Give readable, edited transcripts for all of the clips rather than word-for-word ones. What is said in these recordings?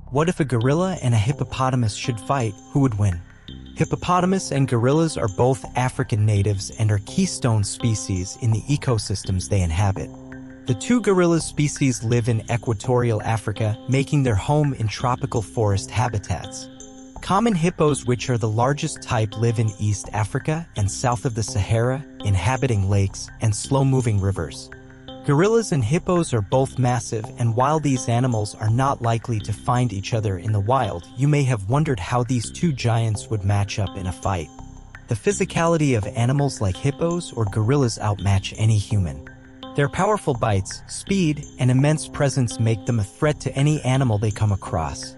What if a gorilla and a hippopotamus should fight? Who would win? Hippopotamus and gorillas are both African natives and are keystone species in the ecosystems they inhabit. The two gorilla species live in equatorial Africa, making their home in tropical forest habitats. Common hippos, which are the largest type, live in East Africa and south of the Sahara, inhabiting lakes and slow-moving rivers. Gorillas and hippos are both massive, and while these animals are not likely to find each other in the wild, you may have wondered how these two giants would match up in a fight. The physicality of animals like hippos or gorillas outmatch any human. Their powerful bites, speed, and immense presence make them a threat to any animal they come across.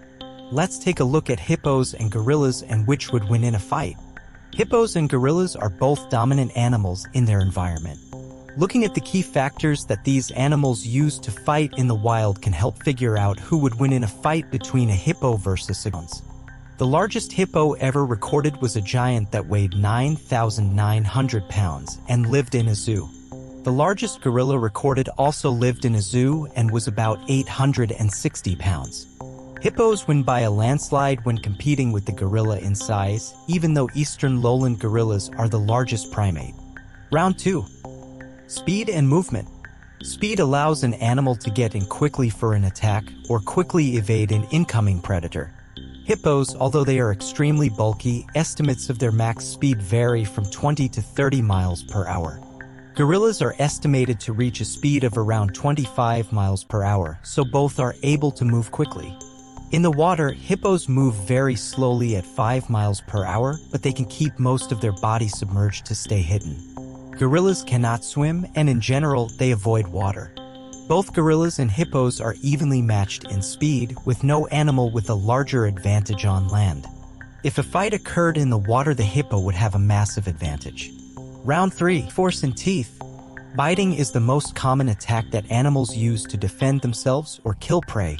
Let's take a look at hippos and gorillas and which would win in a fight. Hippos and gorillas are both dominant animals in their environment. Looking at the key factors that these animals use to fight in the wild can help figure out who would win in a fight between a hippo versus a gorilla. The largest hippo ever recorded was a giant that weighed 9,900 pounds and lived in a zoo. The largest gorilla recorded also lived in a zoo and was about 860 pounds. Hippos win by a landslide when competing with the gorilla in size, even though eastern lowland gorillas are the largest primate. Round 2. Speed and movement. Speed allows an animal to get in quickly for an attack or quickly evade an incoming predator. Hippos, although they are extremely bulky, estimates of their max speed vary from 20 to 30 miles per hour. Gorillas are estimated to reach a speed of around 25 miles per hour, so both are able to move quickly. In the water, hippos move very slowly at 5 miles per hour, but they can keep most of their body submerged to stay hidden. Gorillas cannot swim, and in general, they avoid water. Both gorillas and hippos are evenly matched in speed, with no animal with a larger advantage on land. If a fight occurred in the water, the hippo would have a massive advantage. Round 3. Force and teeth. Biting is the most common attack that animals use to defend themselves or kill prey.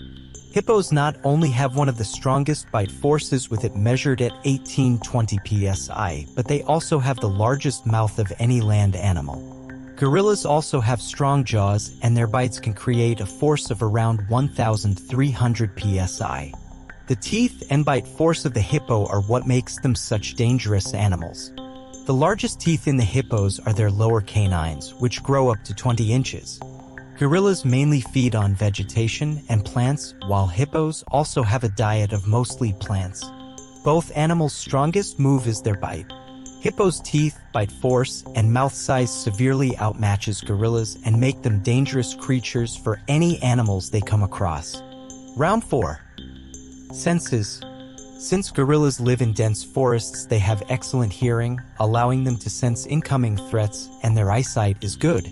Hippos not only have one of the strongest bite forces, with it measured at 1820 psi, but they also have the largest mouth of any land animal. Gorillas also have strong jaws, and their bites can create a force of around 1,300 psi. The teeth and bite force of the hippo are what makes them such dangerous animals. The largest teeth in the hippos are their lower canines, which grow up to 20 inches. Gorillas mainly feed on vegetation and plants, while hippos also have a diet of mostly plants. Both animals' strongest move is their bite. Hippos' teeth, bite force, and mouth size severely outmatches gorillas and make them dangerous creatures for any animals they come across. Round 4. Senses. Since gorillas live in dense forests, they have excellent hearing, allowing them to sense incoming threats, and their eyesight is good.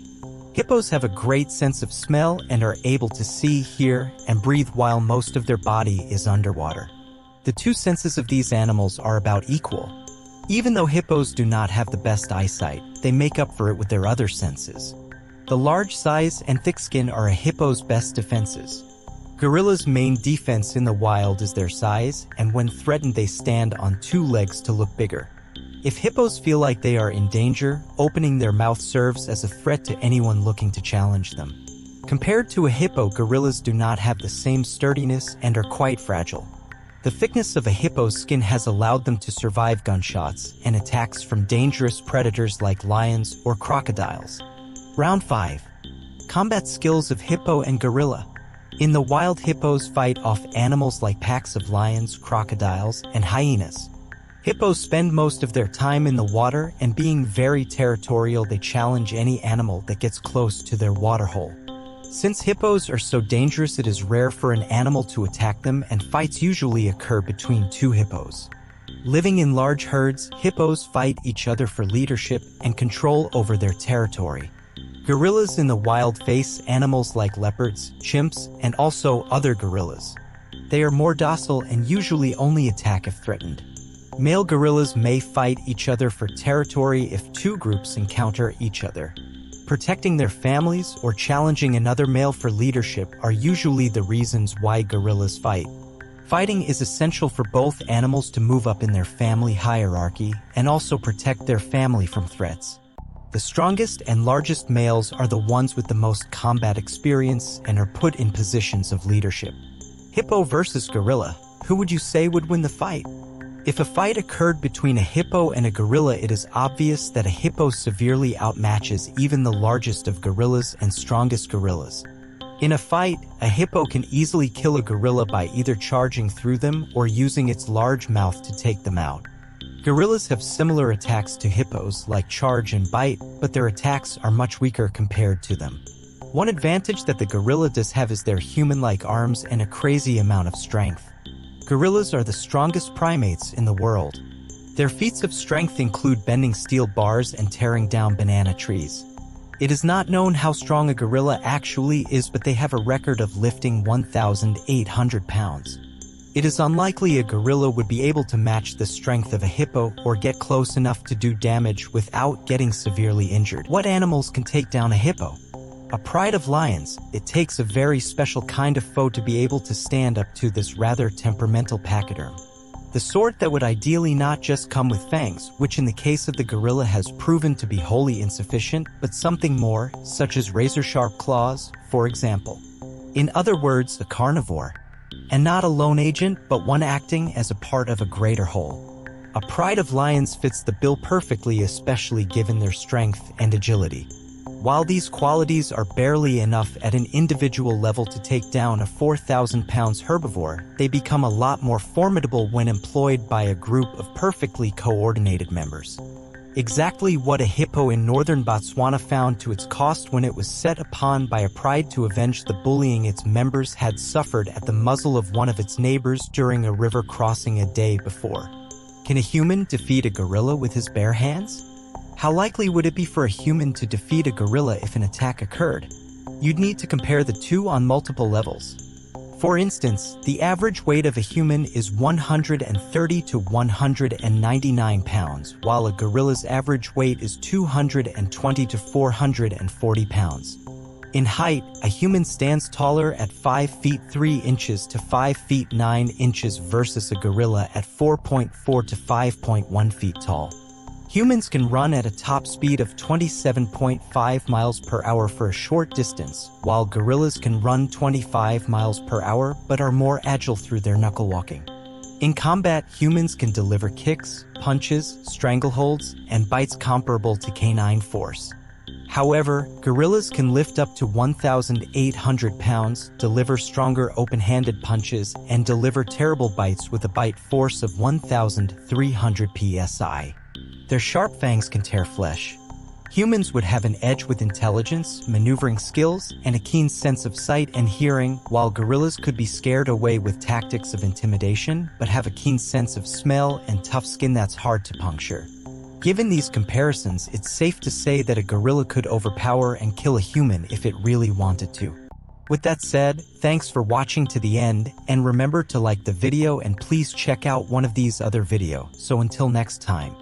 Hippos have a great sense of smell and are able to see, hear, and breathe while most of their body is underwater. The two senses of these animals are about equal. Even though hippos do not have the best eyesight, they make up for it with their other senses. The large size and thick skin are a hippo's best defenses. Gorillas' main defense in the wild is their size, and when threatened they stand on two legs to look bigger. If hippos feel like they are in danger, opening their mouth serves as a threat to anyone looking to challenge them. Compared to a hippo, gorillas do not have the same sturdiness and are quite fragile. The thickness of a hippo's skin has allowed them to survive gunshots and attacks from dangerous predators like lions or crocodiles. Round 5. Combat skills of hippo and gorilla. In the wild, hippos fight off animals like packs of lions, crocodiles, and hyenas. Hippos spend most of their time in the water, and being very territorial, they challenge any animal that gets close to their waterhole. Since hippos are so dangerous, it is rare for an animal to attack them, and fights usually occur between two hippos. Living in large herds, hippos fight each other for leadership and control over their territory. Gorillas in the wild face animals like leopards, chimps, and also other gorillas. They are more docile and usually only attack if threatened. Male gorillas may fight each other for territory if two groups encounter each other. Protecting their families or challenging another male for leadership are usually the reasons why gorillas fight. Fighting is essential for both animals to move up in their family hierarchy and also protect their family from threats. The strongest and largest males are the ones with the most combat experience and are put in positions of leadership. Hippo versus gorilla. Who would you say would win the fight? If a fight occurred between a hippo and a gorilla, it is obvious that a hippo severely outmatches even the largest of gorillas and strongest gorillas. In a fight, a hippo can easily kill a gorilla by either charging through them or using its large mouth to take them out. Gorillas have similar attacks to hippos, like charge and bite, but their attacks are much weaker compared to them. One advantage that the gorilla does have is their human-like arms and a crazy amount of strength. Gorillas are the strongest primates in the world. Their feats of strength include bending steel bars and tearing down banana trees. It is not known how strong a gorilla actually is, but they have a record of lifting 1,800 pounds. It is unlikely a gorilla would be able to match the strength of a hippo or get close enough to do damage without getting severely injured. What animals can take down a hippo? A pride of lions, it takes a very special kind of foe to be able to stand up to this rather temperamental pachyderm. The sort that would ideally not just come with fangs, which in the case of the gorilla has proven to be wholly insufficient, but something more, such as razor-sharp claws, for example. In other words, a carnivore. And not a lone agent, but one acting as a part of a greater whole. A pride of lions fits the bill perfectly, especially given their strength and agility. While these qualities are barely enough at an individual level to take down a 4,000 pounds herbivore, they become a lot more formidable when employed by a group of perfectly coordinated members. Exactly what a hippo in northern Botswana found to its cost when it was set upon by a pride to avenge the bullying its members had suffered at the muzzle of one of its neighbors during a river crossing a day before. Can a human defeat a gorilla with his bare hands? How likely would it be for a human to defeat a gorilla if an attack occurred? You'd need to compare the two on multiple levels. For instance, the average weight of a human is 130 to 199 pounds, while a gorilla's average weight is 220 to 440 pounds. In height, a human stands taller at 5 feet 3 inches to 5 feet 9 inches versus a gorilla at 4.4 to 5.1 feet tall. Humans can run at a top speed of 27.5 miles per hour for a short distance, while gorillas can run 25 miles per hour but are more agile through their knuckle walking. In combat, humans can deliver kicks, punches, strangleholds, and bites comparable to canine force. However, gorillas can lift up to 1,800 pounds, deliver stronger open-handed punches, and deliver terrible bites with a bite force of 1,300 psi. Their sharp fangs can tear flesh. Humans would have an edge with intelligence, maneuvering skills, and a keen sense of sight and hearing, while gorillas could be scared away with tactics of intimidation, but have a keen sense of smell and tough skin that's hard to puncture. Given these comparisons, it's safe to say that a gorilla could overpower and kill a human if it really wanted to. With that said, thanks for watching to the end, and remember to like the video and please check out one of these other videos. So until next time.